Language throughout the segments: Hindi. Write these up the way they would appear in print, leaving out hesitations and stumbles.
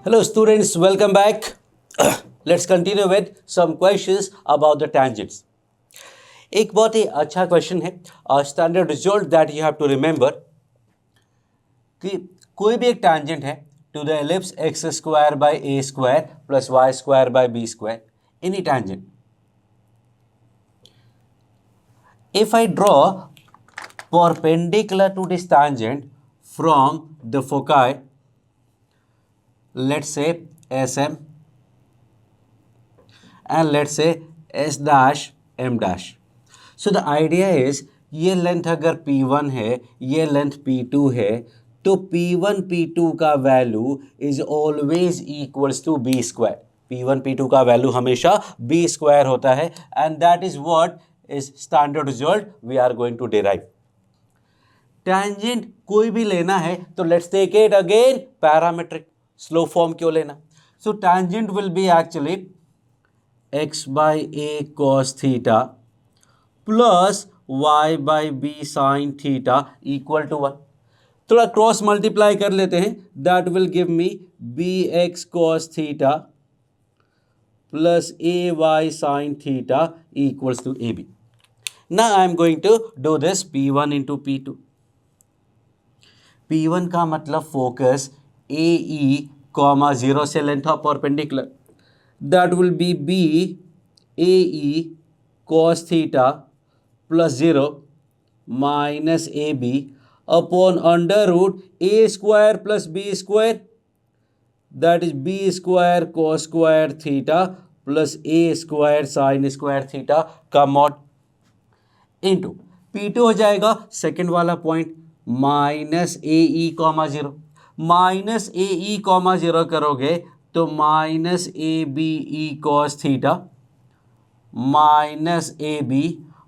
Hello students, welcome back. Let's continue with some questions about the tangents. एक बहुत ही अच्छा क्वेश्चन है, standard result that you have to remember कि कोई भी एक टैंजेंट है to the ellipse x square by a square plus y square by b square, any tangent. If I draw perpendicular to this tangent from the foci, let's say SM and let's say S dash M dash. So the idea is ये लेंथ अगर P1 है, ये लेंथ P2 है, तो P1 P2 का value is always equals to b square. P1 P2 का वैल्यू हमेशा बी स्क्वायर होता है and that is what is standard result we are going to derive. Tangent कोई भी लेना है तो let's take it again parametric. Slope form क्यों लेना? So tangent will be actually x by a cos theta plus y by b sine theta equal to 1. थोड़ा क्रॉस मल्टीप्लाई कर लेते हैं. That will give me b x cos theta plus a y sine theta equals to a b. Now I am going to do this P1 into P2. P1 का मतलब फोकस ए ई कॉमा 0 से length of perpendicular. That will be b a e cos theta plus 0 minus a b upon under root a square plus b square. That is b square cos square theta plus a square sine square theta का मॉड इंटू P2 हो जाएगा सेकेंड वाला point minus a e comma 0. Minus a e comma 0 करोगे तो minus a b e cos theta minus a b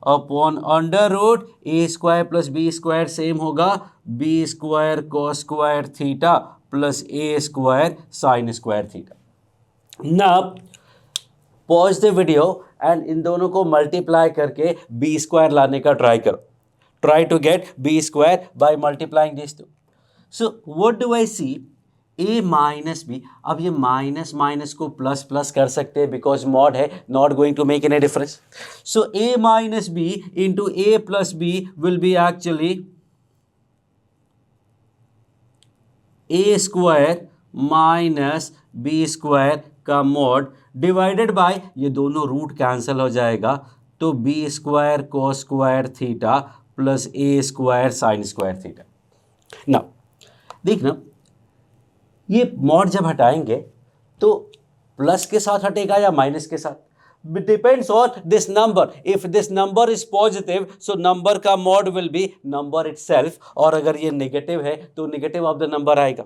upon under root a square plus b square same होगा b square cos square theta plus a square sine square theta. Now pause the video and इन दोनों को मल्टीप्लाई करके बी स्क्वायर लाने का ट्राई करो. Try to get b square by multiplying this two. So what do I see? A minus b. अब ये माइनस माइनस को प्लस प्लस कर सकते हैं बिकॉज मॉड है, not going to make any difference. So a minus b into a plus b will be actually a square minus b square का मॉड डिवाइडेड बाय ये दोनों रूट कैंसिल हो जाएगा तो b square cos square theta plus a square sine square theta. Now देखना ये मॉड जब हटाएंगे तो प्लस के साथ हटेगा या माइनस के साथ. Depends on this number. If this number is positive so number का mod will be number itself, और अगर ये नेगेटिव है तो नेगेटिव ऑफ द नंबर आएगा.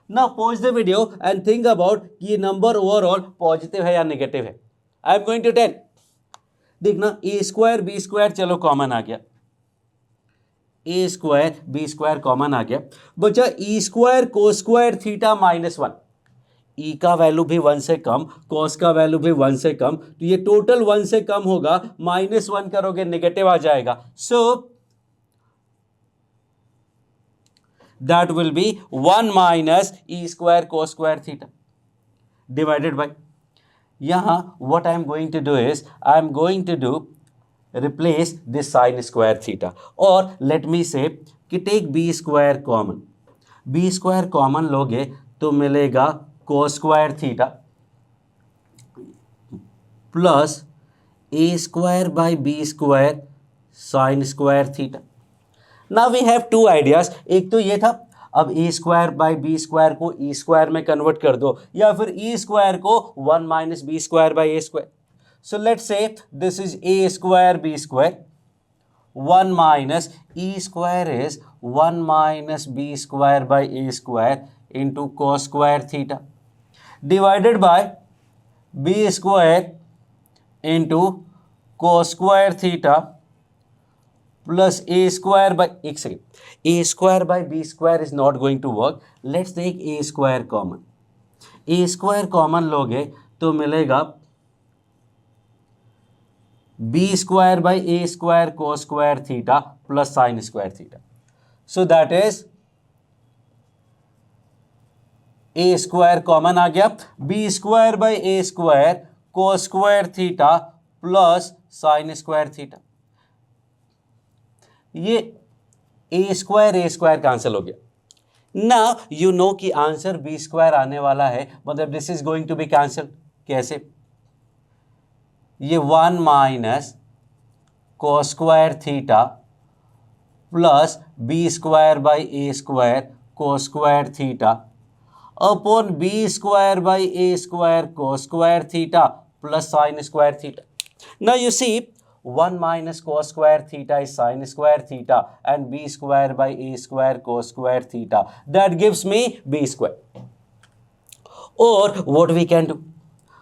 Now pause the video and think about कि ये नंबर ओवरऑल पॉजिटिव है या नेगेटिव है. I am going to tell. देखना ए स्क्वायर बी स्क्वायर चलो कॉमन आ गया, a square b square common आ गया. बचा ई square cos square theta minus 1. E का वैल्यू भी 1 से कम, कॉस का वैल्यू भी 1 से कम, तो ये टोटल 1 से कम होगा. माइनस 1 करोगे नेगेटिव आ जाएगा. So that will be 1 minus e square cos square theta divided by यहां what I am going to do is I am going to do replace this sin square theta, or let me say कि take b square common. b square common लोगे तो मिलेगा cos square theta plus a square by b square sin square theta. Now we have two ideas. एक तो ये था, अब a square by b square को e square में कन्वर्ट कर दो या फिर e square को 1 minus b square by a square. So let's say this is a square b square. 1 minus e square is 1 minus b square by a square into cos square theta divided by b square into cos square theta plus a square by, एक second, a square by b square is not going to work. Let's take a square common. a square common लोगे तो मिलेगा b square by a square cos square theta plus sin square theta. So that is a square common आ गया, b square by a square cos square theta plus sine square theta. ये ए स्क्वायर कैंसिल हो गया। नाउ यू नो कि आंसर बी स्क्वायर आने वाला है, मतलब this is going to be cancel. कैसे? ये 1 minus cos square theta plus b square by a square cos square theta upon b square by a square cos square theta plus sine square theta. Now you see 1 minus cos square theta is sin square theta and b square by a square cos square theta. That gives me b square. Or what we can do?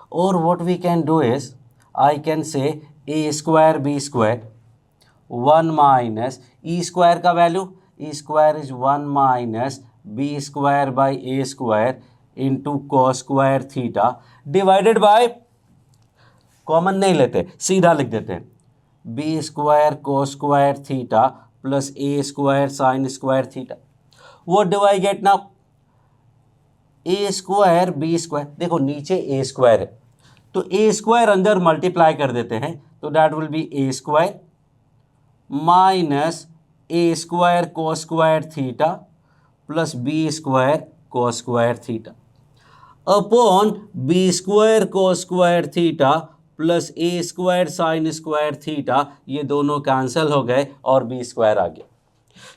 Or what we can do is I can say a square b square 1 minus e square का value e square is 1 minus b square by a square into cos square theta divided by, common नहीं लेते, सीधा लिख देते हैं, b square cos square theta plus a square sine square theta. What do I get now? A square b square, देखो नीचे ए स्क्वायर है तो ए स्क्वायर अंदर मल्टीप्लाई कर देते हैं तो that will be a square minus a square cos square theta plus b square cos square theta upon b square cos square theta plus a square sine square theta. ये दोनों कैंसिल हो गए और बी स्क्वायर आ गया।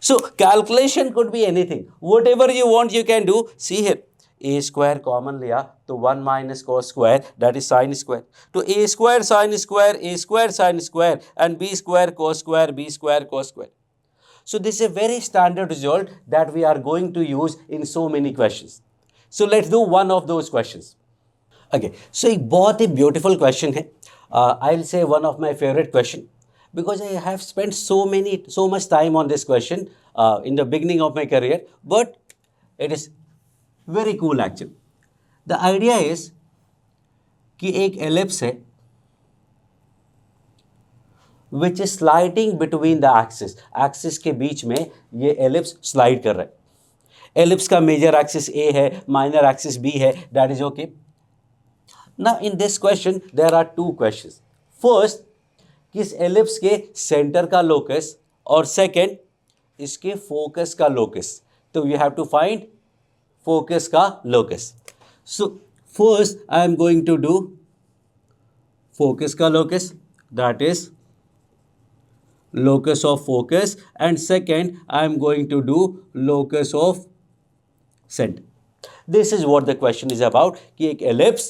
So calculation could be anything, whatever you want you can do. See here a square common लिया तो 1 minus cos square that is sine square, तो a square sine square a square sine square and b square cos square b square cos square. So this is a very standard result that we are going to use in so many questions. So let's do one of those questions. Okay, so एक बहुत ही beautiful question है. I'll say one of my favorite question because I have spent so much time on this question in the beginning of my career, but it is very cool actually. The idea is कि एक ellipse है which is sliding between the axis, axis के बीच में ये एलिप्स स्लाइड कर रहा है। एलिप्स का मेजर एक्सिस ए है, माइनर एक्सिस बी है, that is okay. Now in this question there are two questions. First, किस एलिप्स के सेंटर का लोकस, और सेकंड इसके फोकस का लोकस। तो you have to find focus का locus. So first I am going to do focus का locus, that is locus of focus, and second I am going to do locus of center. This is what the question is about कि एक ellipse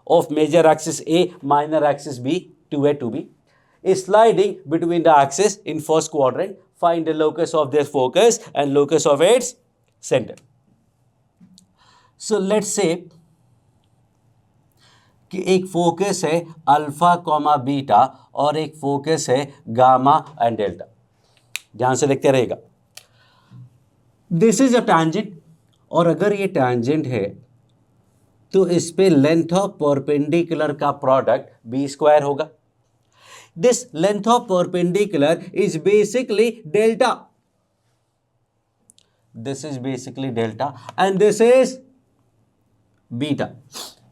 of major axis A, minor axis B, 2A, 2B is sliding between the axis in first quadrant. Find the locus of their focus and locus of its center. So let's say कि एक फोकस है अल्फा कॉमा बीटा और एक फोकस है गामा एंड डेल्टा। ध्यान से देखते रहेगा। दिस इज अ टैंजेंट, और अगर ये टैंजेंट है तो इस पे लेंथ ऑफ परपेंडिकुलर का प्रोडक्ट बी स्क्वायर होगा। This length of perpendicular is basically delta, this is basically delta and this is beta.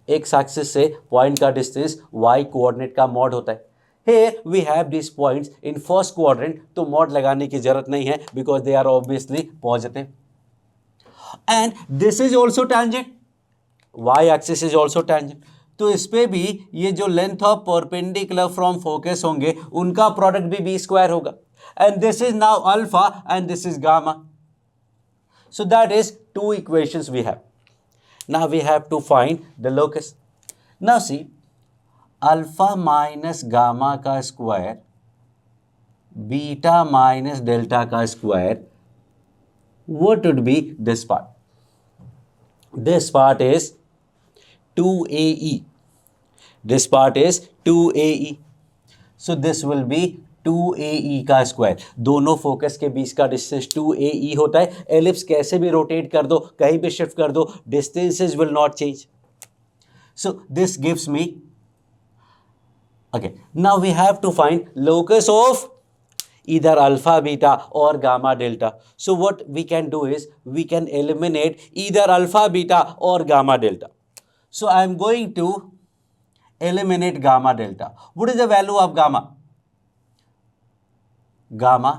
X axis से पॉइंट का डिस्टेंस y कोऑर्डिनेट का मॉड होता है। Here we have these points in first quadrant, तो मॉड लगाने की जरूरत नहीं है because they are obviously positive. And this is also tangent, y axis is also tangent. तो इस पे भी ये जो length of perpendicular from focus होंगे उनका प्रोडक्ट भी बी स्क्वायर होगा। And this is now alpha and this is gamma. So that is two equations we have. Now we have to find the locus. Now see, alpha minus gamma का स्क्वायर बीटा माइनस डेल्टा का square, what would be this part? This part is 2AE. This part is 2AE. So this will be 2AE का स्क्वायर। दोनों फोकस के बीच का डिस्टेंस 2AE होता है। एलिप्स कैसे भी रोटेट कर दो, कहीं भी शिफ्ट कर दो, distances will not change. So this gives me, okay, now we have to find locus of either alpha beta or gamma delta. So what we can do is we can eliminate either alpha beta or gamma delta. So I am going to eliminate gamma delta. What is the value of gamma? Gamma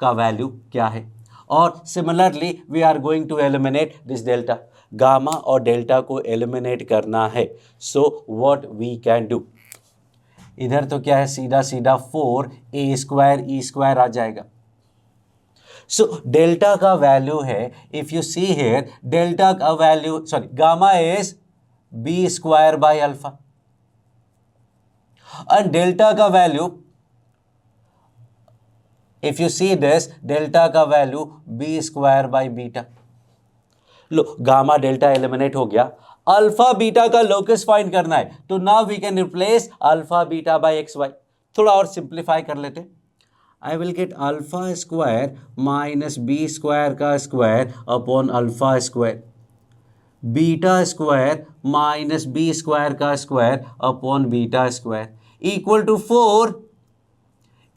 का वैल्यू क्या है? और similarly we are going to eliminate this delta. Gamma और डेल्टा को एलिमिनेट करना है. So what we can do, इधर तो क्या है, सीधा सीधा 4a² e² आ जाएगा. सो डेल्टा का वैल्यू है, if you see here, delta का value gamma is b² by alpha and delta का value, if you see this, delta का वैल्यू b² बाई बीटा. लो गामा डेल्टा एलिमिनेट हो गया. अल्फा बीटा का लोकस फाइंड करना है, तो now we can replace alpha beta by xy. थोड़ा और सिंप्लीफाई कर लेते. I will get alpha square minus b² का square upon alpha square, beta square minus b² का square upon beta square equal to 4.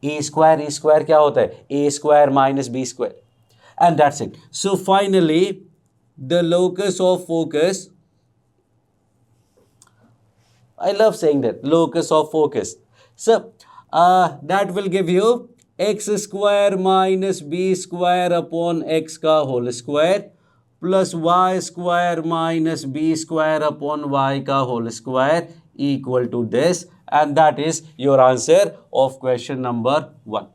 e² क्या होता है, a² minus b², and that's it. So finally the locus of focus, I love saying that, locus of focus. So that will give you x² minus b² upon x का whole square plus y² minus b² upon y का whole square equal to this, and that is your answer of question number 1.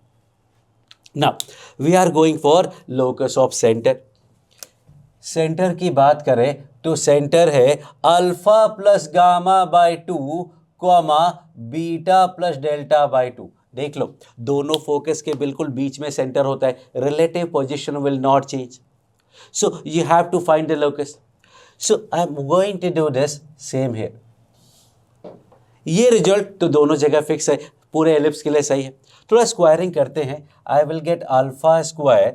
Now we are going for locus of center. Centre की बात करें तो सेंटर है alpha plus gamma by 2 comma beta plus delta by 2. देख लो दोनों फोकस के बिल्कुल बीच में सेंटर होता है. Relative position will not change. So you have to find the locus. So I am going to do this same here. ये रिजल्ट तो दोनों जगह फिक्स है, पूरे एलिप्स के लिए सही है. थोड़ा स्क्वायरिंग करते हैं. I will get alpha square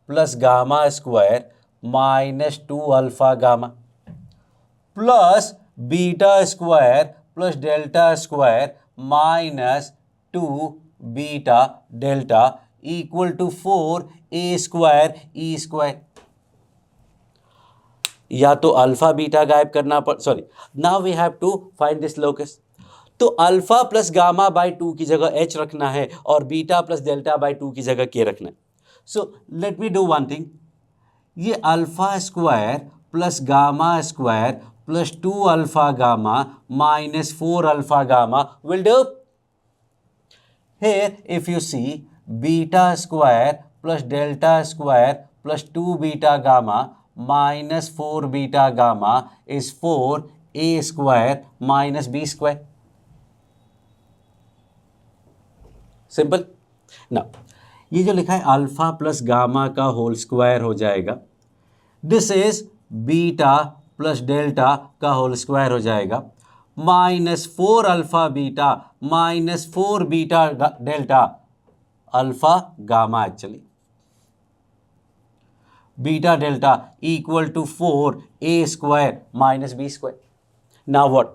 plus gamma square minus 2 alpha gamma plus beta square plus delta square minus 2 beta delta equal to 4a² e². या तो अल्फा बीटा गायब करना now we have to find this locus. तो अल्फा प्लस गामा बाई 2 की जगह h रखना है और बीटा प्लस डेल्टा बाई 2 की जगह k रखना है. So let me do one thing. ये alpha square plus gamma square plus 2 alpha gamma minus 4 alpha gamma will do. Here if you see, beta square plus delta square plus 2 beta gamma minus 4 beta gamma is 4a² minus b². Simple. Now ये जो लिखा है अल्फा प्लस गामा का होल स्क्वायर हो जाएगा. This is beta plus delta का होल स्क्वायर हो जाएगा minus 4 alpha beta minus 4 beta delta alpha gamma actually beta delta equal to 4a² minus b². Now what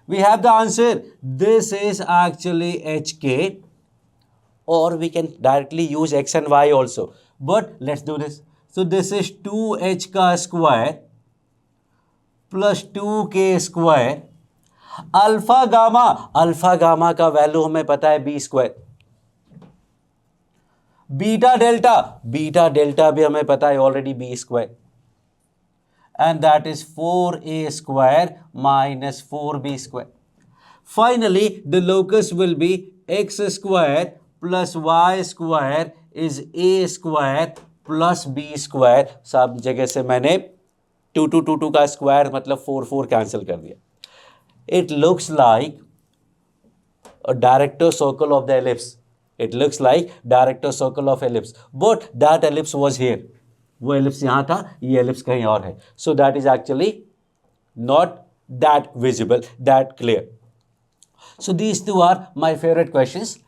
we have the answer. This is actually hk, or we can directly use x and y also, but let's do this. So this is 2h का square plus 2k². Alpha gamma का वैल्यू हमें पता है b². बीटा डेल्टा भी हमें पता है already b², and that is 4a² minus 4b². Finally the locus will be x² plus y² is a² plus b². सब जगह से मैंने 2 2 2 2 का स्क्वायर मतलब 4 4 कैंसिल कर दिया. It looks like a director circle of the ellipse. It looks like director circle of ellipse, but that ellipse was here. वो ellipse यहाँ था, ये ellipse कहीं और है. So that is actually not that visible, that clear. So these two are my favorite questions.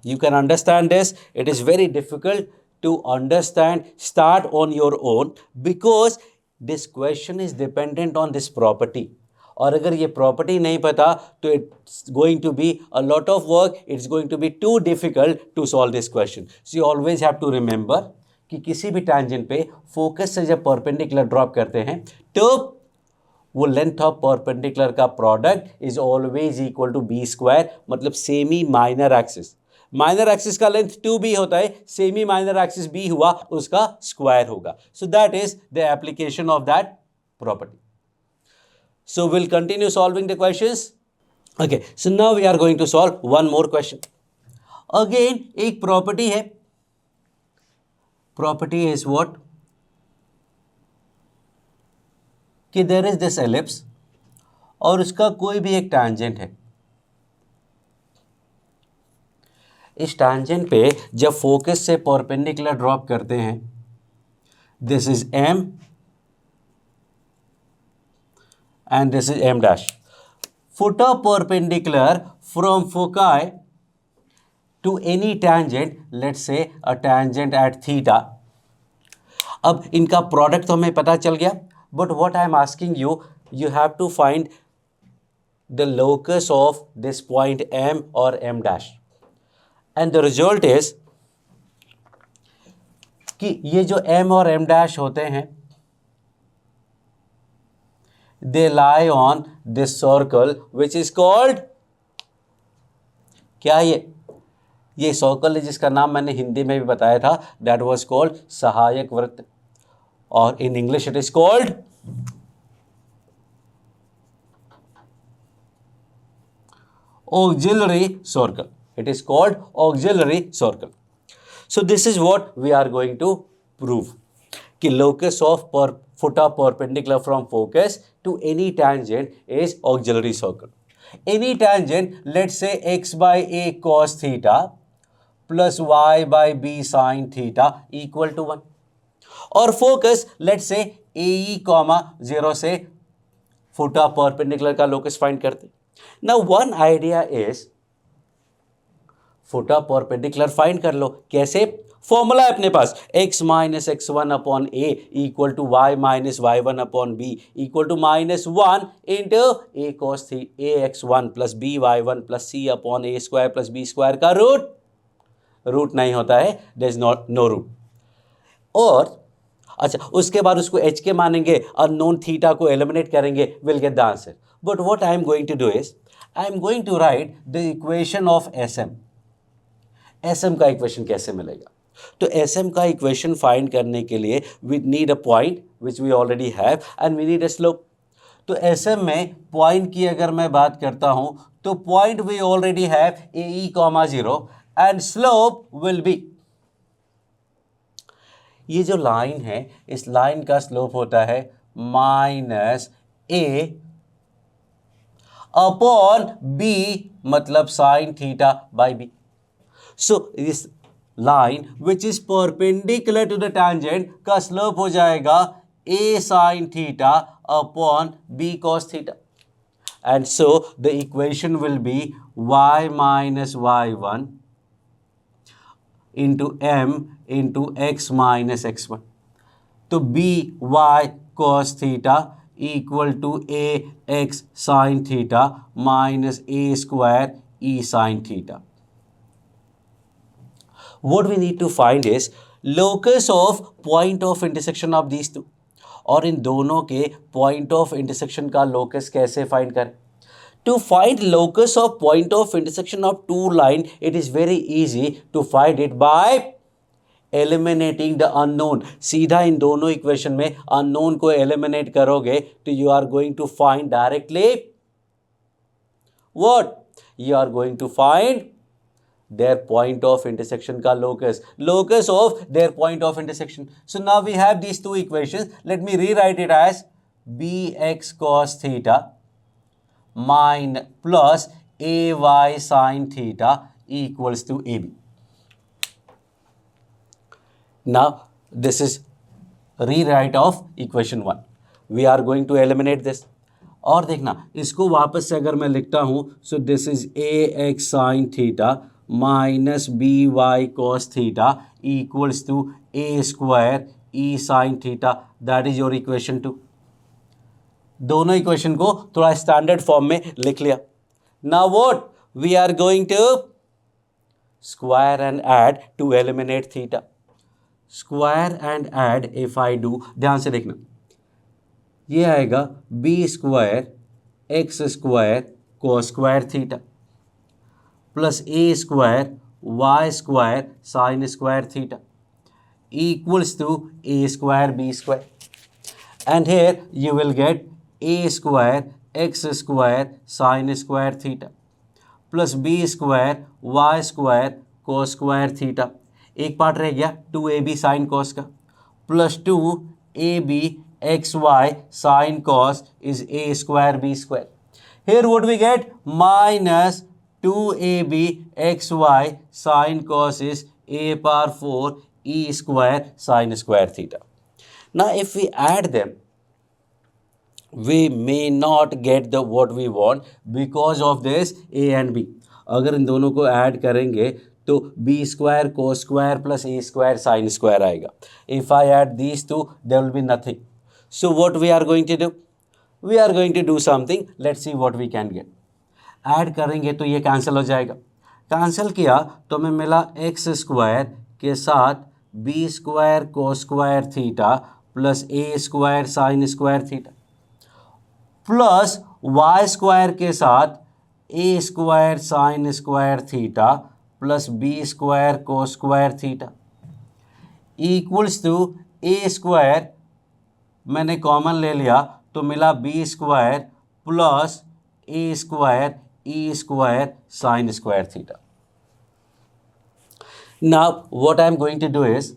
You can understand this. It is very difficult to understand, start on your own, because this question is dependent on this property. और अगर ये प्रॉपर्टी नहीं पता तो it's going to be a lot of work, it's going to be too difficult to solve this question. So you always have to remember कि किसी भी टैंजेंट पे फोकस से जब परपेंडिकुलर ड्रॉप करते हैं तो वो लेंथ ऑफ परपेंडिकुलर का product is always equal to b square, मतलब semi minor axis. Minor axis का लेंथ 2b होता है, सेमी माइनर एक्सिस b हुआ उसका स्क्वायर होगा. So that is the application of that property. So will continue solving the questions. Okay, so now we are going to solve one more question. Again एक प्रॉपर्टी है. प्रॉपर्टी इज व्हाट कि देयर इज दिस एलिप्स और उसका कोई भी एक टैंजेंट है. इस टैंजेंट पे जब फोकस से परपेंडिकुलर ड्रॉप करते हैं, this is m and this is m dash. Foot of perpendicular from foci to any tangent, let's say a tangent at theta. अब इनका प्रोडक्ट तो हमें पता चल गया, but what I am asking you, you have to find the locus of this point m और m dash. And the result is कि ये जो m और m डैश होते हैं, they lie on this circle which is called, क्या ये सर्कल है जिसका नाम मैंने हिंदी में भी बताया था, दैट वाज कॉल्ड सहायक वृत्त, और in English it is called auxiliary circle. It is called auxiliary circle. So this is what we are going to prove, कि locus of foot of perpendicular from focus to any tangent is auxiliary circle. Any tangent, let's say x by a cos theta plus y by b sin theta equal to 1. और focus, let's say AE, 0 से foot of perpendicular का locus find करते. Now one idea is foot of perpendicular find कर लो. कैसे? फॉर्मूला है अपने पास, x minus x1 upon a equal to y minus y1 upon b equal to -1 into a cos a x1 plus b y1 plus c upon a square plus b square का रूट नहीं होता है, देयर इज नो रूट. और अच्छा, उसके बाद उसको h के मानेंगे, अननोन थीटा को एलिमिनेट करेंगे, will get the answer. But what I am going to do is, I am going to write the equation of sm का इक्वेशन कैसे मिलेगा. तो sm का इक्वेशन फाइंड करने के लिए we need a point which we already have and we need a slope. तो sm में पॉइंट की अगर मैं बात करता हूं तो point we already have AE, 0 and slope will be, ये जो लाइन है इस लाइन का स्लोप होता है -a अपॉन b, मतलब sine theta by b. So this line which is perpendicular to the tangent का स्लोप हो जाएगा a sine theta upon b cos theta. And so the equation will be y minus y1 into m into x minus x1. तो b y cos theta equal to a x sine theta minus a square e sine theta. What we need to find is locus of point of intersection of these two. और इन दोनों के point of intersection का locus कैसे find करें? To find locus of point of intersection of two line, it is very easy to find it by eliminating the unknown. सीधा इन दोनों equation में unknown को eliminate करोगे तो you are going to find directly what? You are going to find their point of intersection का locus of their point of intersection. So now we have these two equations. Let me rewrite it as bx cos theta minus plus ay sin theta equals to ab. Now this is rewrite of equation 1. We are going to eliminate this. और देखना, इसको वापस से अगर मैं लिखता हूँ, so this is ax sin theta minus b y cos theta equals to a square e sine theta, that is your equation 2. दोनों इक्वेशन को थोड़ा स्टैंडर्ड फॉर्म में लिख लिया. Now what we are going to square and add to eliminate theta. Square and add if I do, ध्यान से देखना, ये आएगा b square x square cos square theta plus a square y square sine square theta equals to a square b square, and here you will get a square x square sin square theta plus b square y square cos square theta. एक पार्ट रह गया 2ab sin cos का plus 2ab xy sin cos is a square b square. Here what we get minus 2ab xy sin cos is a power 4 e square sin square theta. Now if we add them, we may not get the what we want because of this a and b. अगर इन दोनों को ऐड करेंगे तो b square cos square plus a square sin square आएगा. If I add these two, there will be nothing. So what we are going to do? We are going to do something. Let's see what we can get. Add करेंगे तो ये कैंसिल हो जाएगा. कैंसिल किया तो हमें मिला एक्स स्क्वायर के साथ b square cos square theta plus a square sine square theta plus y square के साथ a square sine square theta plus b square cos square theta equals to a square मैंने कॉमन ले लिया तो मिला b square plus a square e square sine square theta. Now what I am going to do is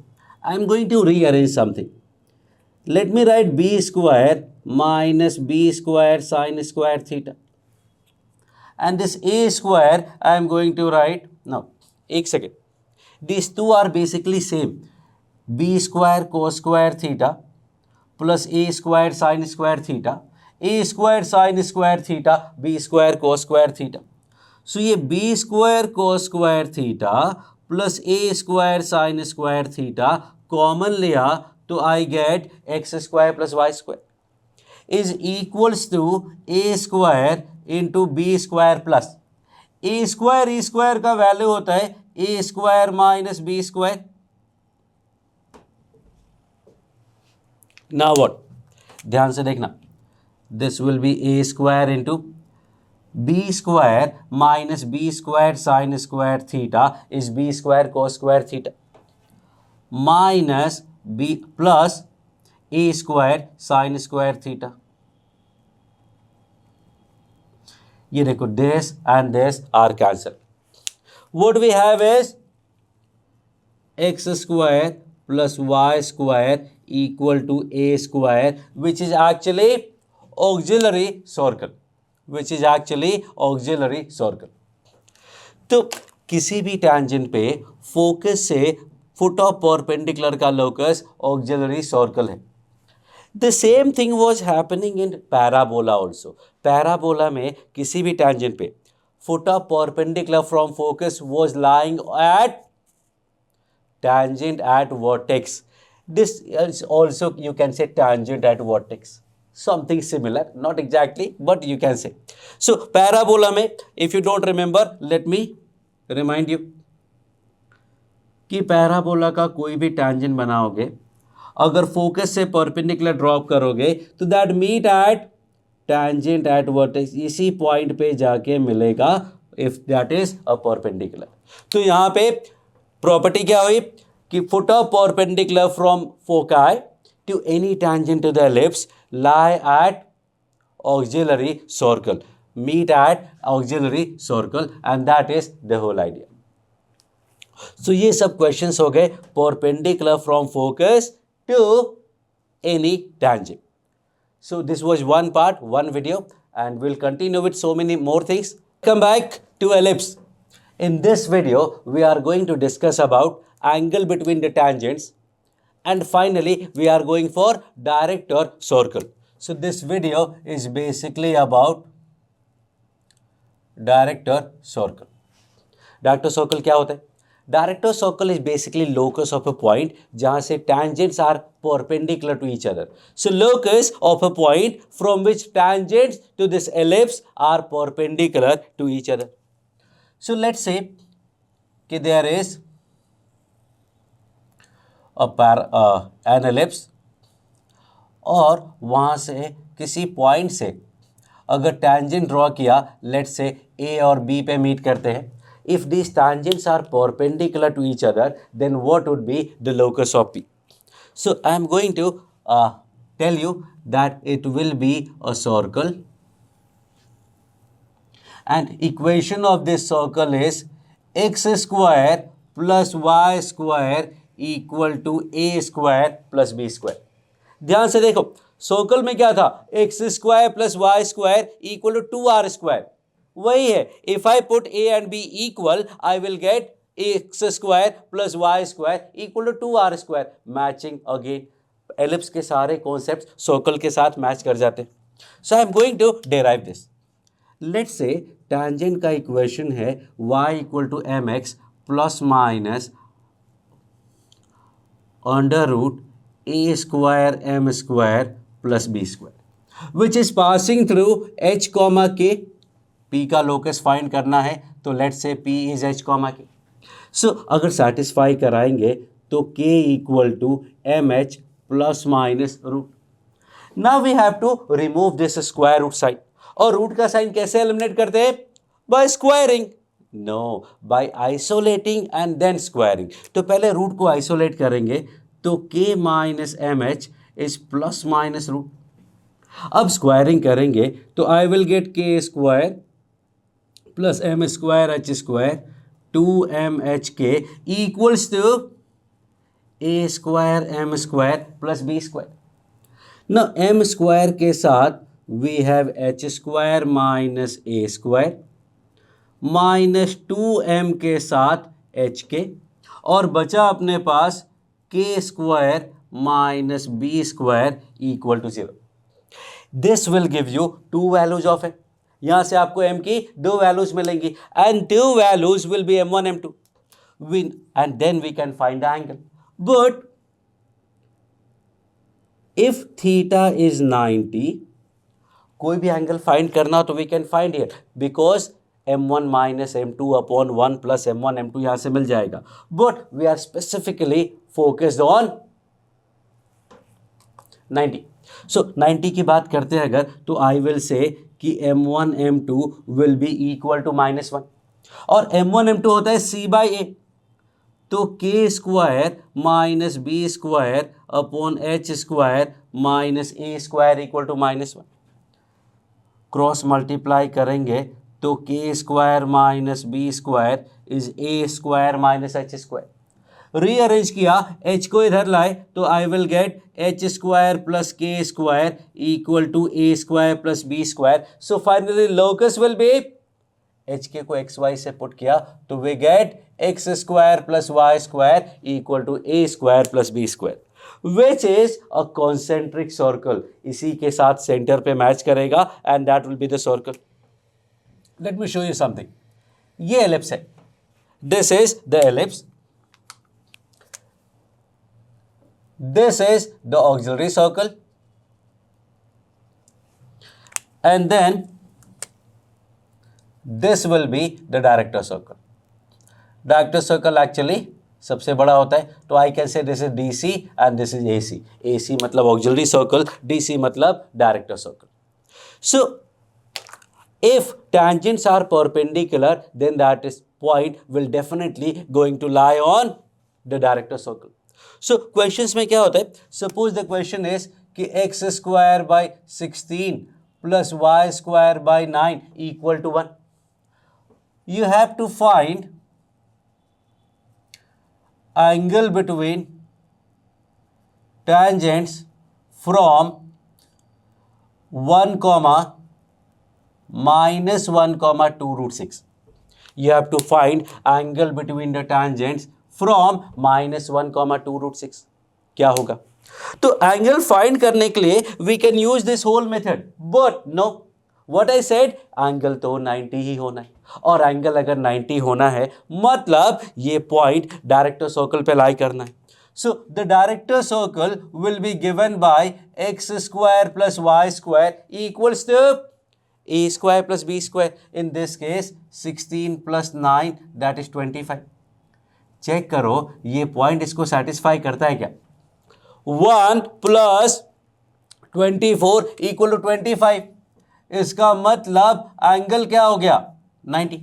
I am going to rearrange something. Let me write b square minus b square sin square theta, and this a square I am going to write now. एक second, these two are basically same. b square cos square theta plus a square sin square theta, a square sin square theta, b square cos square theta. So ये b square cos square theta plus a square sine square theta common लिया तो I get x square plus y square is equals to a square into b square plus a square e square का वैल्यू होता है a square minus b square. Now what, ध्यान से देखना, this will be a square into b square minus b square sin square theta is b square cos square theta minus b plus a square sin square theta. ये देखो this and this are cancelled. What we have is x square plus y square equal to a square which is actually auxiliary circle. Which is actually auxiliary circle. तो किसी भी tangent पे फोकस से फुट ऑफ परपेंडिकुलर का लोकस ऑक्सिलरी सर्कल है. The same thing was happening in parabola also. Parabola में किसी भी tangent पे foot of perpendicular from focus was lying at tangent at vertex. This is also you can say tangent at vertex. Something similar, not exactly, but you can say. So parabola में if you don't remember, let me remind you कि पैराबोला का कोई भी tangent बनाओगे अगर फोकस से परपेंडिकुलर ड्रॉप करोगे तो that meet at tangent at vertex, इसी पॉइंट पे जाके मिलेगा if that is a perpendicular. तो यहाँ पे प्रॉपर्टी क्या हुई कि foot of perpendicular from foci to any tangent to the ellipse lie at auxiliary circle, meet at auxiliary circle, and that is the whole idea. So ये सब questions हो गए perpendicular from focus to any tangent. So this was one part, one video, and we'll continue with so many more things. Come back to ellipse. In this video, we are going to discuss about angle between the tangents. And finally, we are going for director circle. So this video is basically about director circle. Director circle क्या होता है? Director circle is basically locus of a point जहाँ से tangents are perpendicular to each other. So locus of a point from which tangents to this ellipse are perpendicular to each other. So let's say कि there is an ellipse और वहाँ से किसी पॉइंट से अगर tangent ड्रॉ किया, let's say A और B पे मीट करते हैं. If these tangents are perpendicular to each other, then what would be the locus of P? So I am going to tell you that it will be a circle, and equation of this circle is x square plus y square equal to a square plus b square. ध्यान से देखो, सर्कल में क्या था, x square plus y square equal to 2r square. वही है. If I put a and b equal, I will get x square plus y square equal to 2r square. Matching again. Ellipse के सारे कॉन्सेप्ट सर्कल के साथ मैच कर जाते हैं. So I am going to derive this. Let's say tangent का इक्वेशन है y equal to mx plus minus under root a square m square plus b square, which is passing through h comma k. p का लोकस फाइंड करना है, तो let's say p is h comma k. So अगर सेटिस्फाई कराएंगे तो k equal to m h plus minus root. Now we have to remove this square root sign. और रूट का साइन कैसे एलिमिनेट करते हैं? By squaring. No, by isolating and then squaring. तो पहले रूट को आइसोलेट करेंगे, तो k minus m h is plus minus root. अब स्क्वायरिंग करेंगे तो I will get k square plus m square h square 2mhk equals to a square m square plus b square. ना m स्क्वायर के साथ we have h square minus a square minus 2m के साथ hk, और बचा अपने पास k square minus b square equal to 0. This will give you two values of it. यहां से आपको m की दो वैल्यूज मिलेंगी, and two values will be m1 m2. And then we can find the angle. But if theta is 90, कोई भी एंगल फाइंड करना हो तो we can find here, because m1 minus m2 upon 1 plus m1 m2 यहां से मिल जाएगा. But we are specifically focused on 90. So 90 की बात करते हैं अगर, तो आई विल से कि m1 m2 will be equal to minus 1, और m1 m2 होता है c बाई ए. तो k square minus b square upon h square minus a square equal to minus 1. Cross multiply करेंगे तो k square minus b square is a square minus h square. Rearrange किया, h को इधर लाए तो I will get h square plus k square equal to a square plus b square. So finally locus will be, h k को एक्स वाई से पुट किया तो we get x square plus y square equal to a square plus b square, which is a concentric circle. इसी के साथ सेंटर पे मैच करेगा and that will be the circle. Let me show you something. ये एलिप्स है, this is the ellipse. This is the auxiliary circle, and then this will be the director circle. Director circle actually सबसे बड़ा होता है, तो I can say this is DC and this is AC. AC मतलब auxiliary circle, DC मतलब director circle. So if tangents are perpendicular, then that is point will definitely going to lie on the director circle. So questions में क्या होता है, सपोज द क्वेश्चन इज कि x square by 16 plus y square by 9 equal to 1. You have to find angle between tangents from 1 comma minus 1 comma 2 root 6. You have to find angle between the tangents from minus 1 comma 2 root 6. क्या होगा? तो एंगल फाइंड करने के लिए we can use this whole method, but no, what I said, angle तो 90 ही होना है, और एंगल अगर 90 होना है मतलब ये पॉइंट डायरेक्टर सर्कल पे लाई करना है. So the director circle will be given by x square plus y square equals to a square plus b square. In this case 16 plus 9 that is 25. Check करो ये पॉइंट इसको सेटिस्फाई करता है क्या. 1 प्लस 24 इक्वल टू 25. इसका मतलब एंगल क्या हो गया, 90.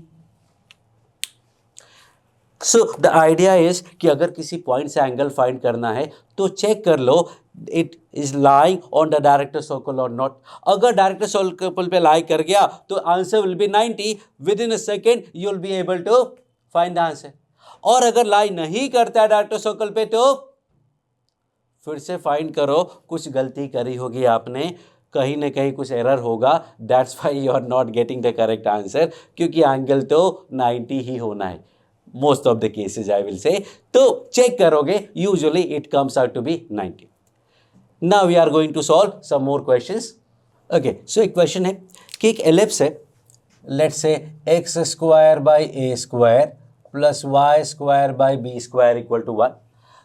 सो द आइडिया इज कि अगर किसी पॉइंट से एंगल फाइंड करना है तो चेक कर लो it is lying on the director circle or not. अगर डायरेक्टर सर्कल पे लाई कर गया तो answer will be 90. Within a second you will be able to find the answer. और अगर लाई नहीं करता है डायरेक्टर सर्कल पे तो फिर से फाइंड करो, कुछ गलती करी होगी आपने, कहीं ना कहीं कुछ एरर होगा, that's why you are not getting the correct answer, क्योंकि एंगल तो 90 ही होना है most of the cases I will say. तो चेक करोगे usually it comes out to be 90. Now we are going to solve some more questions. Okay, so एक question है कि एक ellipse है, let's say x square by a square plus y square by b square equal to 1.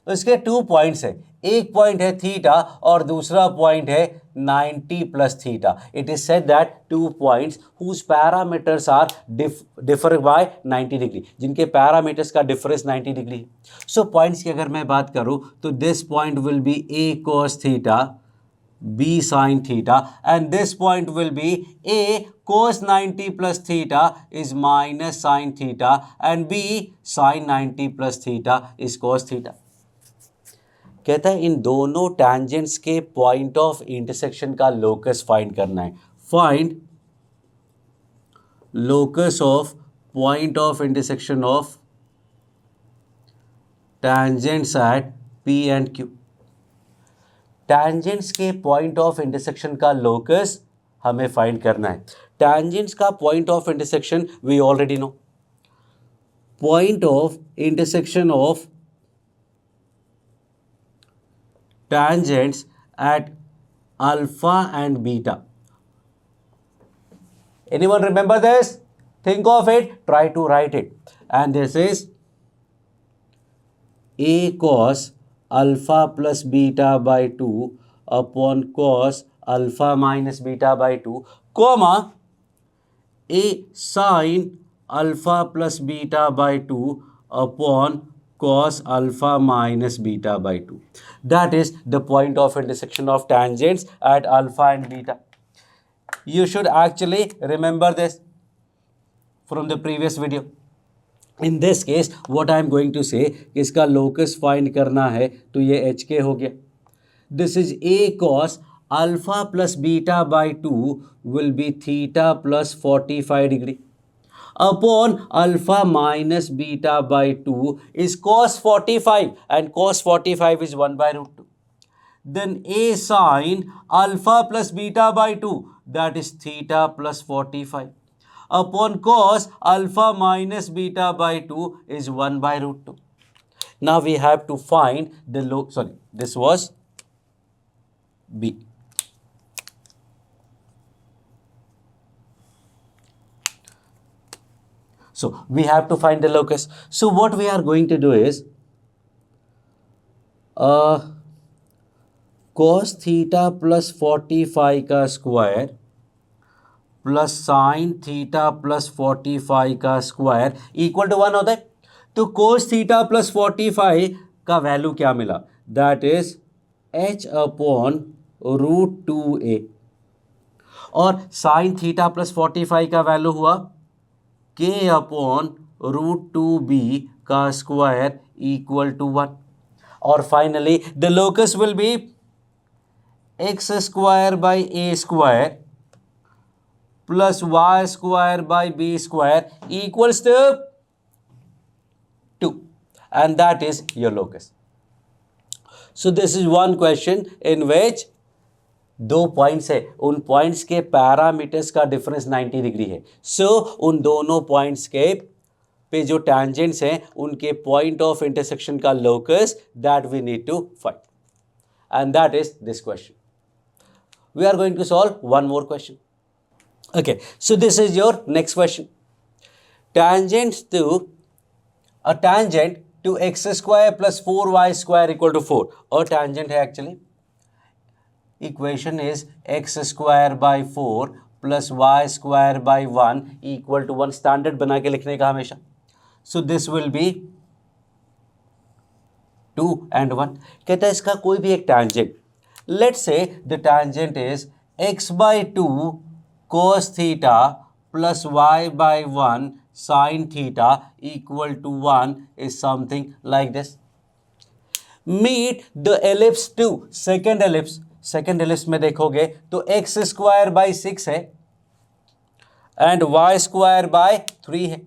इसके 2 पॉइंट्स है, एक पॉइंट है थीटा और दूसरा पॉइंट है 90 plus theta. It is said that 2 points whose parameters are differ by 90 degree, जिनके पैरामीटर्स का डिफरेंस 90 डिग्री. सो पॉइंट्स की अगर मैं बात करूं तो this point will be a cos theta, b sin theta, and this point will be a cos 90 plus theta is minus sin theta and b sin 90 plus theta is cos theta. कहता है इन दोनों टैंजेंट्स के पॉइंट ऑफ इंटरसेक्शन का लोकस फाइंड करना है. Find locus of point of intersection of tangents at P and Q. Tangents के पॉइंट ऑफ इंटरसेक्शन का लोकस हमें फाइंड करना है. टैंजेंट्स का point of intersection we already know. पॉइंट ऑफ इंटरसेक्शन ऑफ tangents at alpha and beta. Anyone remember this? Think of it, try to write it. And this is a cos alpha plus beta by 2 upon cos alpha minus beta by 2, comma a sin alpha plus beta by 2 upon cos alpha minus beta by 2. That is the point of intersection of tangents at alpha and beta. You should actually remember this from the previous video. In this case what I am going to say, इसका locus find करना है तो ये HK हो गया. This is a cos alpha plus beta by 2 will be theta plus 45 degree. Upon alpha minus beta by 2 is cos 45 and cos 45 is 1 by root 2. Then a sin alpha plus beta by 2, that is theta plus 45 upon cos alpha minus beta by 2 is 1 by root 2. Now we have to find the this was B. So we have to find the locus. So what we are going to do is cos theta plus 45 का square plus sine theta plus 45 का स्क्वायर इक्वल टू 1 होता है. तो cos थीटा प्लस 45 का वैल्यू क्या मिला, that is h upon root 2a, और साइन थीटा प्लस 45 का वैल्यू हुआ k अपॉन रूट 2b का स्क्वायर इक्वल टू 1. और finally the locus will be x square by a square plus y square by b square equals to 2, and that is your locus. So this is one question in which 2 points है, उन पॉइंट्स के पैरामीटर्स का डिफरेंस 90 डिग्री है. सो उन दोनों पॉइंट्स के पे जो टैंजेंट्स हैं उनके पॉइंट ऑफ इंटरसेक्शन का locus that we need to find, and that is this question. We are going to solve one more question. Okay, so this is your next question. Tangent to a tangent to x square plus 4y square equal to 4. और tangent है actually. Equation is x square by 4 plus y square by 1 equal to 1. Standard बना के लिखने का हमेशा. So this will be 2 and 1. कहता है इसका कोई भी एक tangent. Let's say the tangent is x by 2 cos theta plus y by 1 sin theta equal to 1 is something like this. Meet the ellipse 2. Second ellipse में देखोगे तो x square by 6 है and y square by 3 है.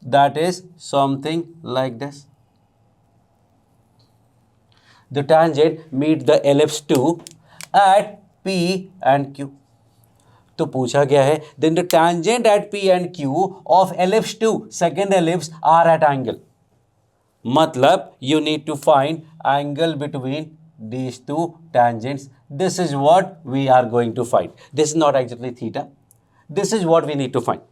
That is something like this. The tangent meet the ellipse 2 at P and Q. तो पूछा गया है then the tangent at P and Q of ellipse 2 second ellipse are at angle. मतलब you need to find angle between these two tangents. This is what we are going to find. This is not actually theta. This is what we need to find.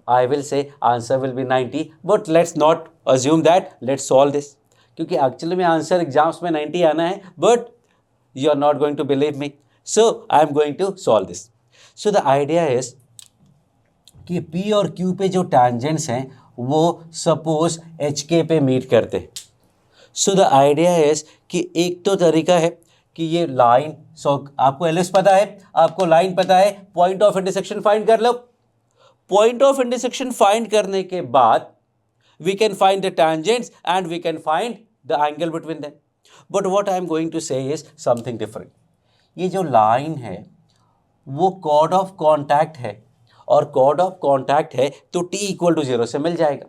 I will say answer will be 90, but let's not assume that. Let's solve this. क्योंकि एक्चुअली में आंसर एग्जाम्स में 90 आना है, but you are not going to believe me, so I am going to solve this. So the idea is कि P और Q पे जो टैंजेंट्स हैं वो सपोज HK पे मीट करते हैं. सो द आइडिया इज कि एक तो तरीका है कि ये लाइन, सो आपको एलिप्स पता है, आपको लाइन पता है, पॉइंट ऑफ इंटरसेक्शन फाइंड कर लो. पॉइंट ऑफ इंटरसेक्शन फाइंड करने के बाद we can find the tangents and we can find the angle between them. But what I am going to say is something different. ये जो लाइन है वो कॉर्ड ऑफ कॉन्टैक्ट है, और कॉर्ड ऑफ कॉन्टैक्ट है तो t इक्वल टू 0 से मिल जाएगा.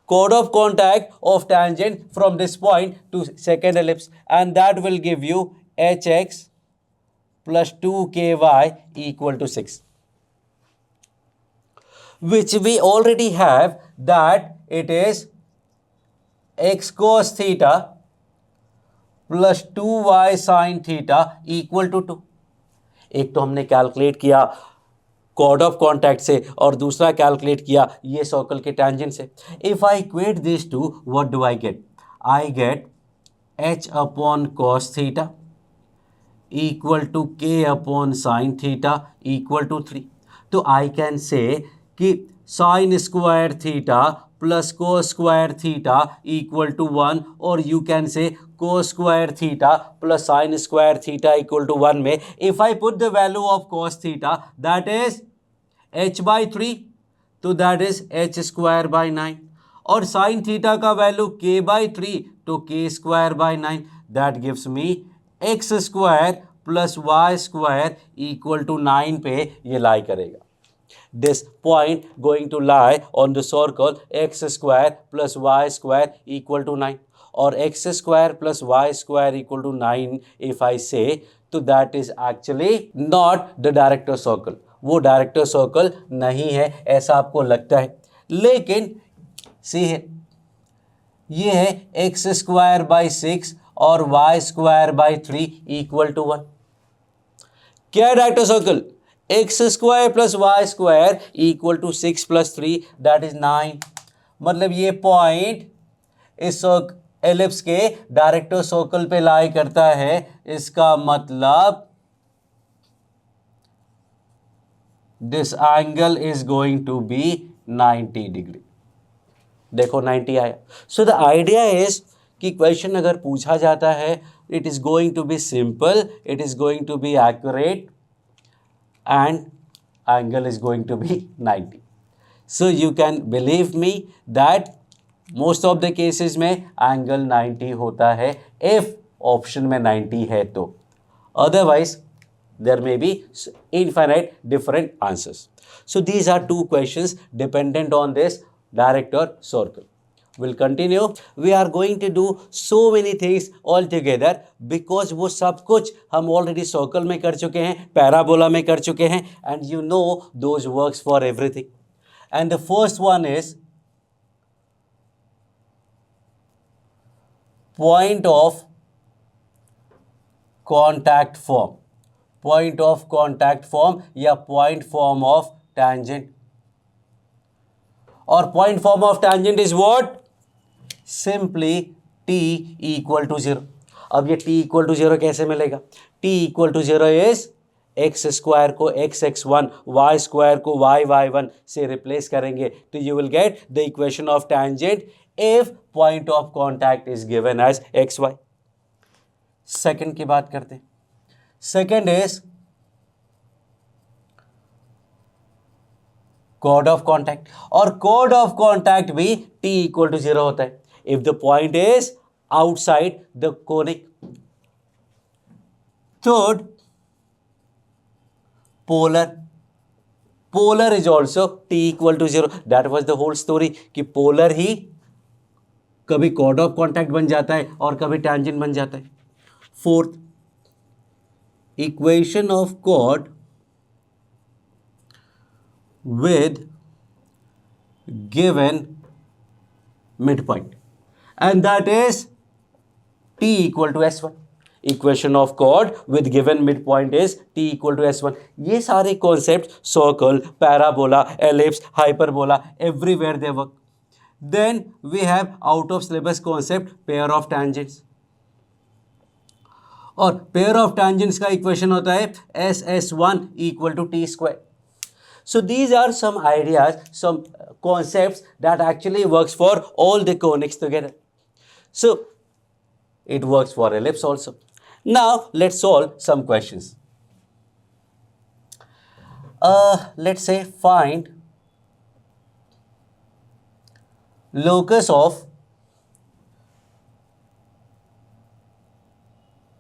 Chord of contact of tangent from this point to second ellipse and that will give you hx plus 2ky equal to 6, which we already have that it is x cos theta plus 2y sin theta equal to 2. एक तो हमने कैलकुलेट किया कॉर्ड ऑफ कॉन्टैक्ट से और दूसरा कैलकुलेट किया ये सर्कल के टेंजेंट से. If I equate this to, what do I get? I get h upon cos theta equal to k upon sin theta equal to 3. तो आई कैन से कि sin square theta plus cos square theta equal to 1, और you can say cos square theta plus sin square theta equal to 1 में if I put the value of cos theta that is h by 3, तो that is h square by 9, और sin theta का वैल्यू k by 3 तो k square by 9, that gives me x square plus y square equal to 9 पे ये लाई करेगा. This point going to lie on the circle x square plus y square equal to 9, or x square plus y square equal to 9 if I say, तो that is actually not the director circle. वो डायरेक्टर सर्कल नहीं है ऐसा आपको लगता है, लेकिन सी है ये है x स्क्वायर बाई 6 और y square by 3 equal to 1. क्या है director circle? X square plus y square equal to 6 plus 3 that is 9. मतलब ये पॉइंट इस एलिप्स के डायरेक्टर सर्कल पे लाई करता है. इसका मतलब this angle is going to be 90 degree. देखो 90 आया. सो द आइडिया इज कि क्वेश्चन अगर पूछा जाता है it is going to be simple, it is going to be accurate and angle is going to be 90. So you can believe me that most of the cases में angle 90 होता है if option में 90 है तो. Otherwise there may be infinite different answers. So these are two questions dependent on this director circle. We'll continue. We are going to do so many things all together because वो सब कुछ हम already circle में कर चुके हैं, parabola में कर चुके हैं, and you know those works for everything. And the first one is point of contact form. Point of contact form या पॉइंट फॉर्म ऑफ टैंजेंट, और point form of tangent is what, simply t equal to 0। अब ये t इक्वल टू 0 कैसे मिलेगा, t equal to 0 is x square को xx1, वाई स्क्वायर को yy1 से रिप्लेस करेंगे तो you will get the equation of tangent if point of contact is given as xy। Second की बात करते हैं। Second is chord of contact, और कॉर्ड ऑफ कॉन्टैक्ट भी t इक्वल टू 0 होता है if the point is outside the conic. Third, polar is also t equal to 0। That was the whole story कि पोलर ही कभी कॉर्ड ऑफ कॉन्टैक्ट बन जाता है और कभी टैंजेंट बन जाता है। Fourth, equation of chord with given midpoint, and that is t equal to s1। Equation of chord with given midpoint is t equal to s1। ये सारे concept circle, parabola, ellipse, hyperbola, everywhere they work. Then we have out of syllabus concept pair of tangents, और पेयर ऑफ टैंजेंट्स का इक्वेशन होता है ss1 equal to T square. So these are some ideas, some concepts that actually works for all the conics together. So it works for ellipse also. Now let's solve some questions. Let's say find locus of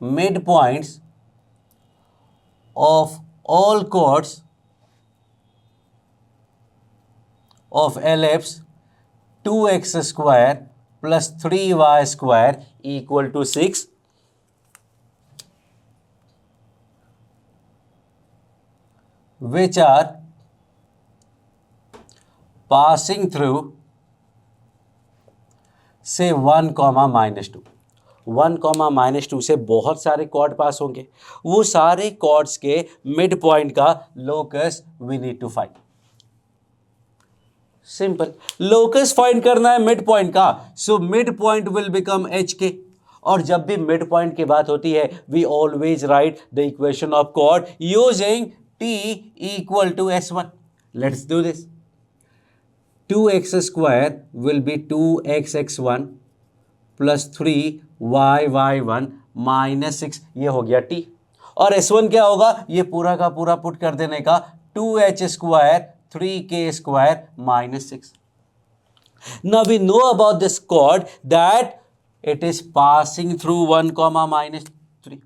midpoints of all chords of ellipse 2x square plus 3y square equal to 6, which are passing through say 1, -2। 1, -2 से बहुत सारे कॉर्ड पास होंगे, वो सारे कॉर्ड्स के मिड पॉइंट का locus we need to find. Simple, locus find करना है मिड पॉइंट का, so mid point will become H K, और जब भी मिड पॉइंट की बात होती है we always write the equation of chord using t equal to s1। Let's do this. 2x square will be 2xx1 plus 3yy1 -6, ये हो गया t, और s1 क्या होगा, ये पूरा का पूरा पुट कर देने का 2h square 3k square -6। Now we know about this chord that it is passing through 1, -3,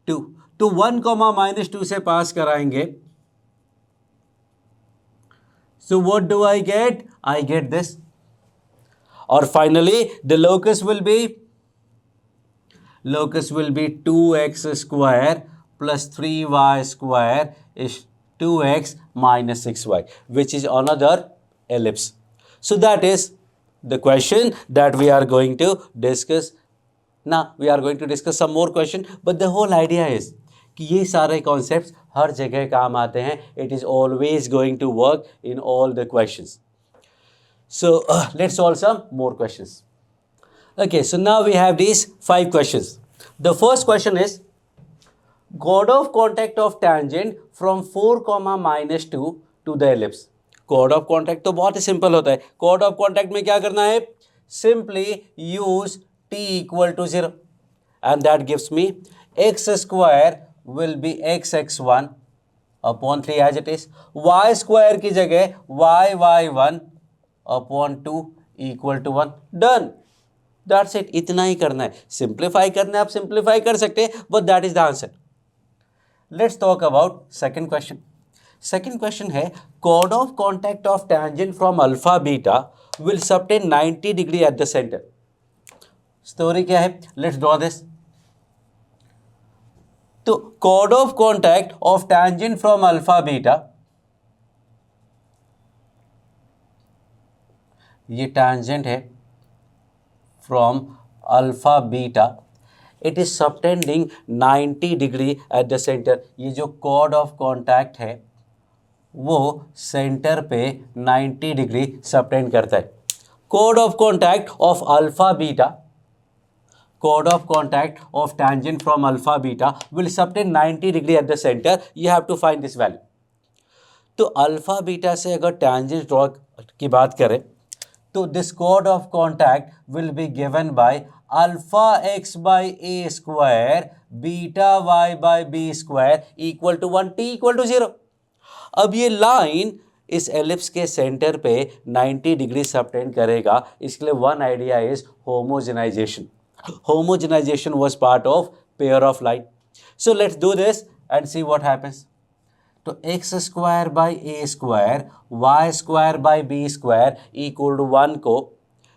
2। तो 1, -2 से पास कराएंगे, so what do I get? I get this, और finally the locus will be 2x square plus 3y square is 2x minus 6y, which is another ellipse. So that is the question that we are going to discuss. Now we are going to discuss some more question, but the whole idea is कि ये सारे concepts हर जगह काम आते हैं. It is always going to work in all the questions. So let's solve some more questions. Okay, so now we have these 5 questions. The first question is chord of contact of tangent from 4, -2 to the ellipse. Chord of contact तो बहुत ही सिंपल होता है. Chord of contact में क्या करना है? Simply use t equal to 0, and that gives me x square will be xx1 upon 3 as it is. Y square की जगह yy1 upon 2 equal to 1. Done. That's it. इतना ही करना है. Simplify करना है, आप simplify कर सकते हैं, but that is the answer. Let's talk about second question. Second question है chord of contact of tangent from alpha beta will subtend 90 degree at the center. Story क्या है? Let's draw this. तो chord of contact of tangent from alpha beta, ये tangent है from alpha beta it is subtending 90 degree at the centre. ये जो कॉर्ड ऑफ कॉन्टैक्ट है वो सेंटर पे 90 डिग्री सबटेंड करता है। Chord of contact of alpha beta, chord of contact of tangent from alpha beta will subtend 90 degree at the center. You have to find this value. तो अल्फा बीटा से अगर tangent ड्रॉ की बात करें तो this chord of contact will be given by alpha x by a square beta y by b square equal to 1 t equal to 0. अब ये लाइन इस एलिप्स के सेंटर पे 90 डिग्री सबटेंड करेगा, इसके लिए one idea is homogenization. Homogenization was part of pair of line. So let's do this and see what happens. तो x square by a square y square by b square equal to 1 को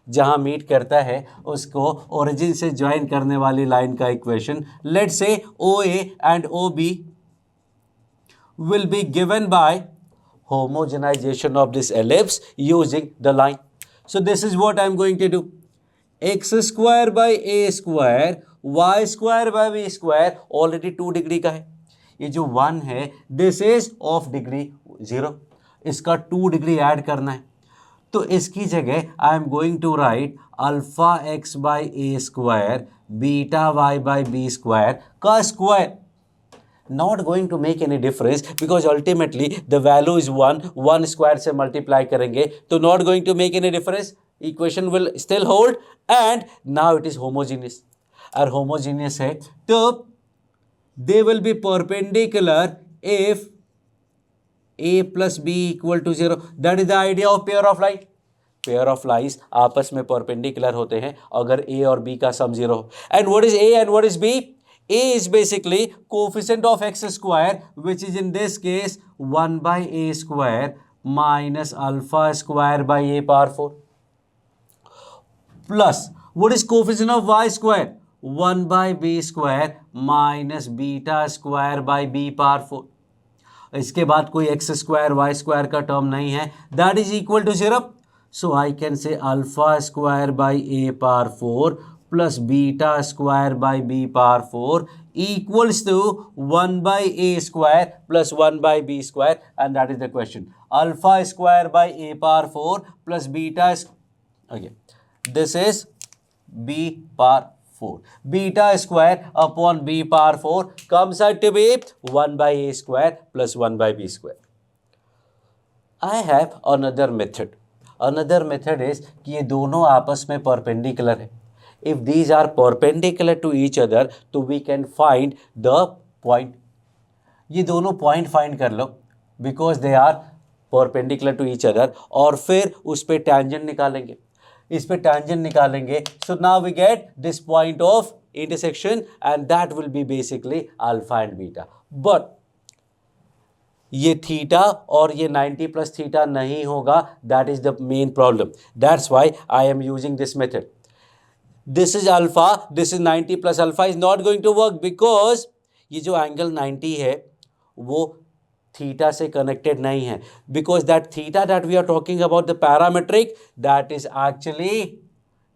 जहाँ मीट करता है उसको ओरिजिन से ज्वाइन करने वाली लाइन का equation, let's say OA and OB will be given by homogenization of this ellipse using the line. So this is what I am going to do. x square by a square y square by b square already 2 degree का है. ये जो 1 है दिस इज ऑफ डिग्री 0, इसका 2 डिग्री ऐड करना है. तो इसकी जगह I am going to write alpha x by a square beta y by b square का square. Not going to make any difference because ultimately the value is 1 square से मल्टीप्लाई करेंगे तो not going to make any difference. Equation will still hold and now it is homogeneous. और homogeneous है तो they will be perpendicular if a plus b equal to 0. That is the idea of pair of line. Pair of lines आपस में perpendicular होते हैं अगर a और b का sum 0 हो. And what is a and what is b? A is basically coefficient of x square which is in this case 1 by a square minus alpha square by a power 4 plus what is coefficient of y square 1 by b square minus beta square by b power 4. इसके बाद कोई x square y square का टर्म नहीं है, that is equal to 0. So I can say alpha square by a power 4 plus beta square by b power 4 equals to 1 by a square plus 1 by b square, and that is the question. Alpha square by a power 4 plus beta okay, this is b power 4. Beta square upon b power 4 comes out to be 1 by a square plus 1 by b square. I have another method. Another method is कि ये दोनों आपस में परपेंडिकुलर है. If these are perpendicular to each other तो we can find the point. ये दोनों point find कर लो because they are perpendicular to each other और फिर उस पे tangent निकालेंगे, इस पे tangent निकालेंगे. So now we get this point of intersection and that will be basically alpha and beta. But ये थीटा और ये 90 प्लस थीटा नहीं होगा, that is the main problem. That's why I am using this method. This is alpha, this is 90 plus alpha is not going to work because ये जो एंगल 90 है वो थीटा से कनेक्टेड नहीं है because that theta that we are talking about the parametric that is actually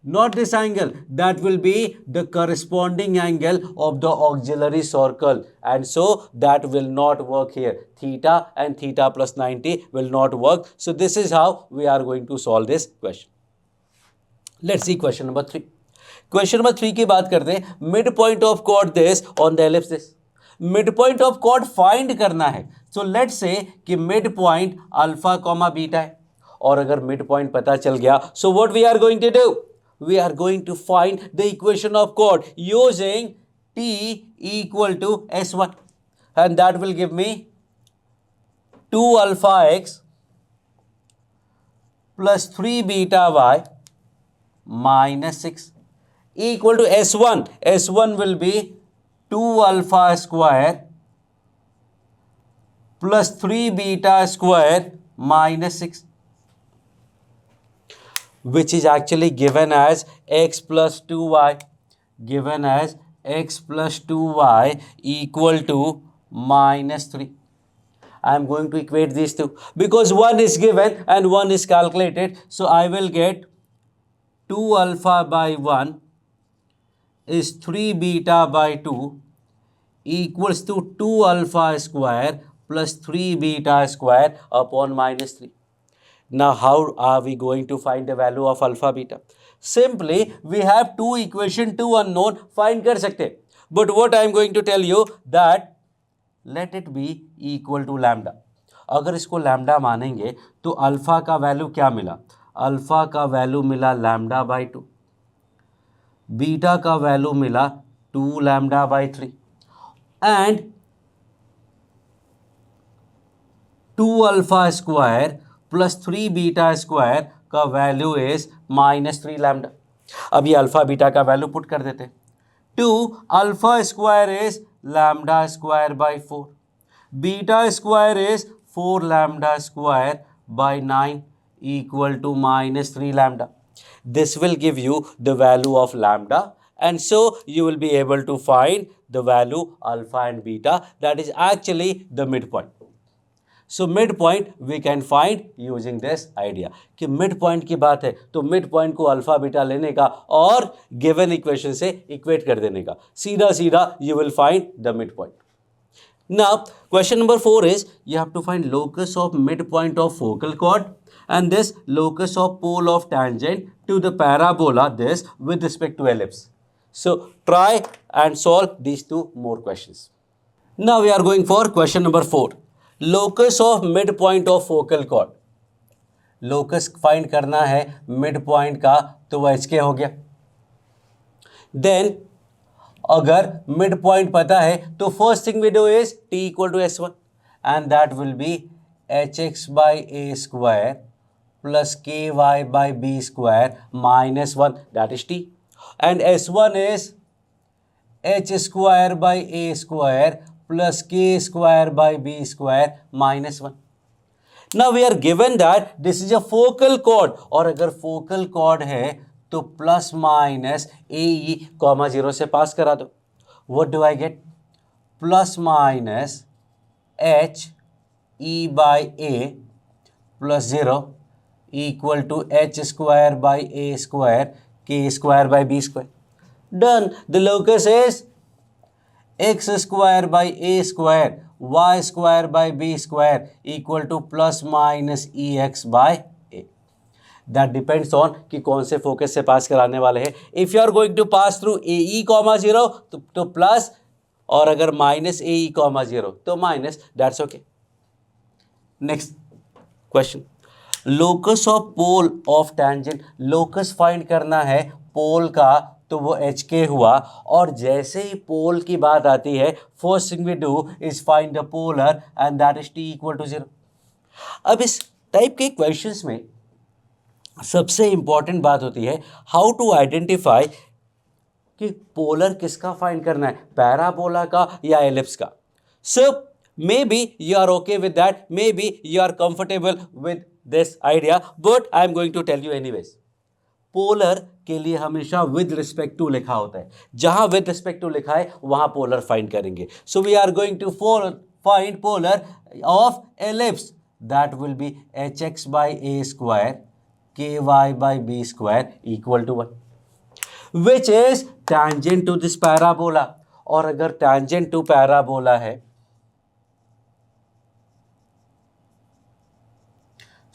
not this angle, that will be the corresponding angle of the auxiliary circle and so that will not work here. Theta and theta plus 90 will not work. So this is how we are going to solve this question. Let's see question number 3. Question number 3 की बात करते हैं. Mid point of chord this on the ellipse this. Mid point of chord find करना है. सो लेट्स से कि mid point alpha comma beta है और अगर मिड पॉइंट पता चल गया so what we are going to do, we are going to find the equation of chord using t equal to s1 and that will give me 2 alpha x plus 3 beta y minus 6 equal to S1. S1 will be 2 alpha square plus 3 beta square minus 6 which is actually given as x plus 2y, given as x plus 2y equal to minus 3. I am going to equate these two because one is given and one is calculated. So I will get 2 alpha by 1 is 3 beta by 2 equals to 2 alpha square plus 3 beta square upon minus 3. Now how are we going to find the value of alpha beta? Simply we have two equation, two unknown, find कर सकते. But what I am going to tell you that let it be equal to lambda. अगर इसको लैम्डा मानेंगे तो अल्फा का वैल्यू क्या मिला? अल्फा का वैल्यू मिला लैम्डा बाई 2, बीटा का वैल्यू मिला 2 lambda by 3 and 2 alpha square plus 3 beta square का वैल्यू इज -3 लैम्डा. अब ये अल्फा बीटा का वैल्यू पुट कर देते. 2 alpha square is lambda square by 4, beta square is 4 lambda square by 9 equal to -3 lambda. This will give you the value of lambda, and so you will be able to find the value alpha and beta, that is actually the midpoint. So midpoint we can find using this idea कि midpoint की बात है तो midpoint को अल्फा बीटा लेने का और given equation से equate कर देने का, सीधा सीधा you will find the midpoint. Now question number 4 is you have to find locus of midpoint of focal chord and this locus of pole of tangent to the parabola this with respect to ellipse. So try and solve these two more questions. Now we are going for question number 4. Locus of midpoint of focal chord. Locus find करना है midpoint का तो वह HK हो गया. Then अगर मिड पॉइंट पता है तो first thing we do is t equal to s1 and that will be hx by a square plus ky by b square -1 that is t and s1 is h square by a square plus k square by b square -1. Now we are given that this is a focal chord और अगर फोकल कॉर्ड है तो प्लस माइनस ए कॉमा 0 से पास करा दो. What do I get? Plus minus h e by a plus 0 equal to h square by a square k square by b square. Done. The locus is x square by a square y square by b square equal to plus minus e x by that depends on कि कौन से फोकस से पास कराने वाले हैं. If you are going to pass through a e comma 0 तो प्लस और अगर माइनस ए ई कॉमा 0 तो minus, that's okay. Next question. Locus of pole of tangent. Locus find करना है पोल का तो वो एच के हुआ और जैसे ही पोल की बात आती है first thing we do is find the polar and that is T equal to 0. अब इस टाइप के क्वेश्चंस में सबसे इंपॉर्टेंट बात होती है हाउ टू आइडेंटिफाई कि पोलर किसका फाइंड करना है, पैराबोला का या एलिप्स का. So maybe you are okay with that, maybe you are comfortable with this idea, but I am going to tell you anyways. Polar के लिए हमेशा विद रिस्पेक्ट टू लिखा होता है, जहां विद रिस्पेक्ट टू लिखा है वहां पोलर फाइंड करेंगे. So we are going to find polar of ellipse, that will be h x by a square ky by b square equal to 1, which is tangent to this parabola. और अगर tangent to parabola है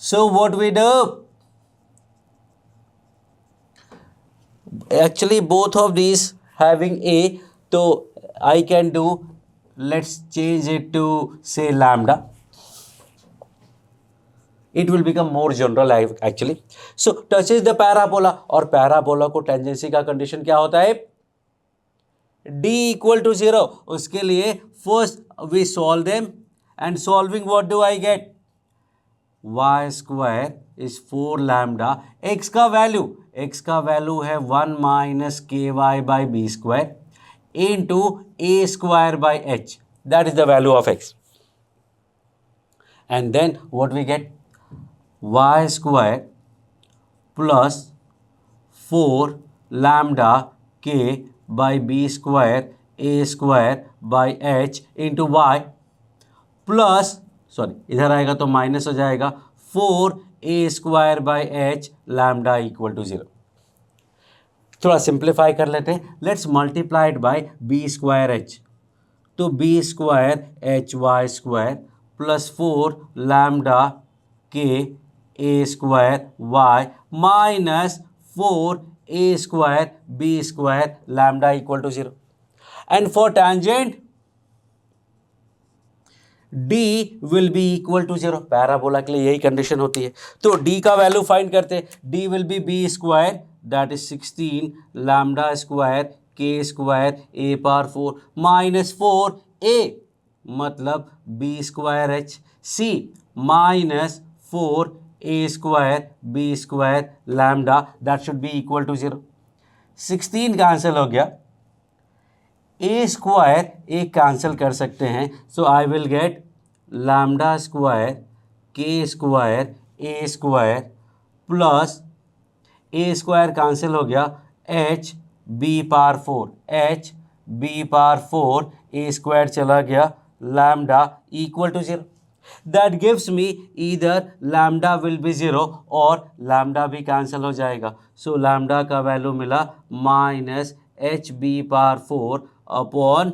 so what we do? Actually both of these having a, so I can do, let's change it to say lambda. It will become more general actually. So touches the parabola और parabola को टेंजेंसी का कंडीशन क्या होता है? d equal to 0. उसके लिए first we solve them and solving what do I get? y square is 4 lambda. x का वैल्यू है 1 minus k y by b square into a square by h, that is the value of x. And then what we get? y square plus 4 lambda k by b square a square by H into y plus, sorry इधर आएगा तो माइनस हो जाएगा, 4 a square by h lambda equal to 0. थोड़ा सिंप्लीफाई कर लेते हैं, let's multiplied by b square h, तो b square h y square plus 4 lambda k a square y minus 4 a square b square lambda equal to 0। And for tangent d will be equal to 0, parabola के लिए यही कंडीशन होती है। तो d का वैल्यू फाइंड करते हैं, d will be b square that is 16 lambda square k square a power 4 minus 4 a मतलब b square h c minus 4 a square b square lambda that should be equal to 0। 16 cancel हो गया, ए स्क्वायर ए कैंसिल कर सकते हैं, so I will get lambda square k square a square plus a square cancel हो गया, h b power 4 H b power 4 a square चला गया lambda equal to 0। That gives me either lambda will be 0 और लैम्डा भी कैंसिल हो जाएगा, सो लैम्डा का वैल्यू मिला minus h b power 4 upon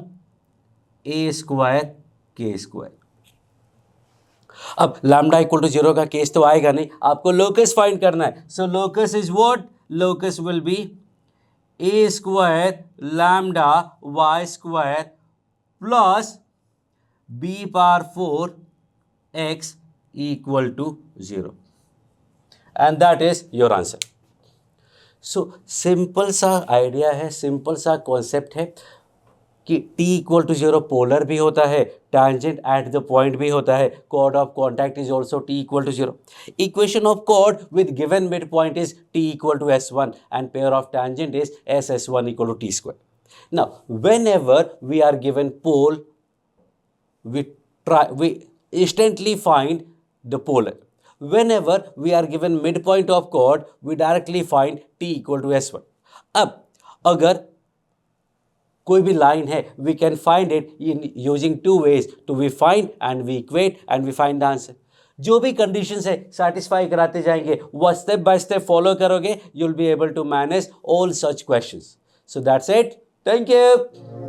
a square k square. अब लैम्डा इक्वल टू 0 का केस तो आएगा नहीं, आपको लोकस फाइंड करना है, so locus is what, locus will be a square lambda y square plus b power 4 x equal to 0 and that is your answer. So simple सा आइडिया है, सिंपल सा कॉन्सेप्ट है कि t इक्वल टू 0 पोलर भी होता है, tangent एट द पॉइंट भी होता है, chord of contact is also t equal to 0। Equation of chord with given mid point is t equal to s1 and pair of tangent is ss1 equal to t square. Now whenever we are given pole we instantly find the polar, whenever we are given midpoint of chord we directly find t equal to s1। अब अगर कोई भी लाइन है we can find it in using two ways, to we find and we equate and we find the answer। जो भी कंडीशंस है सेटिस्फाई कराते जाएंगे, वह स्टेप बाय स्टेप फॉलो करोगे, you'll be able to manage all such questions। So that's it, thank you।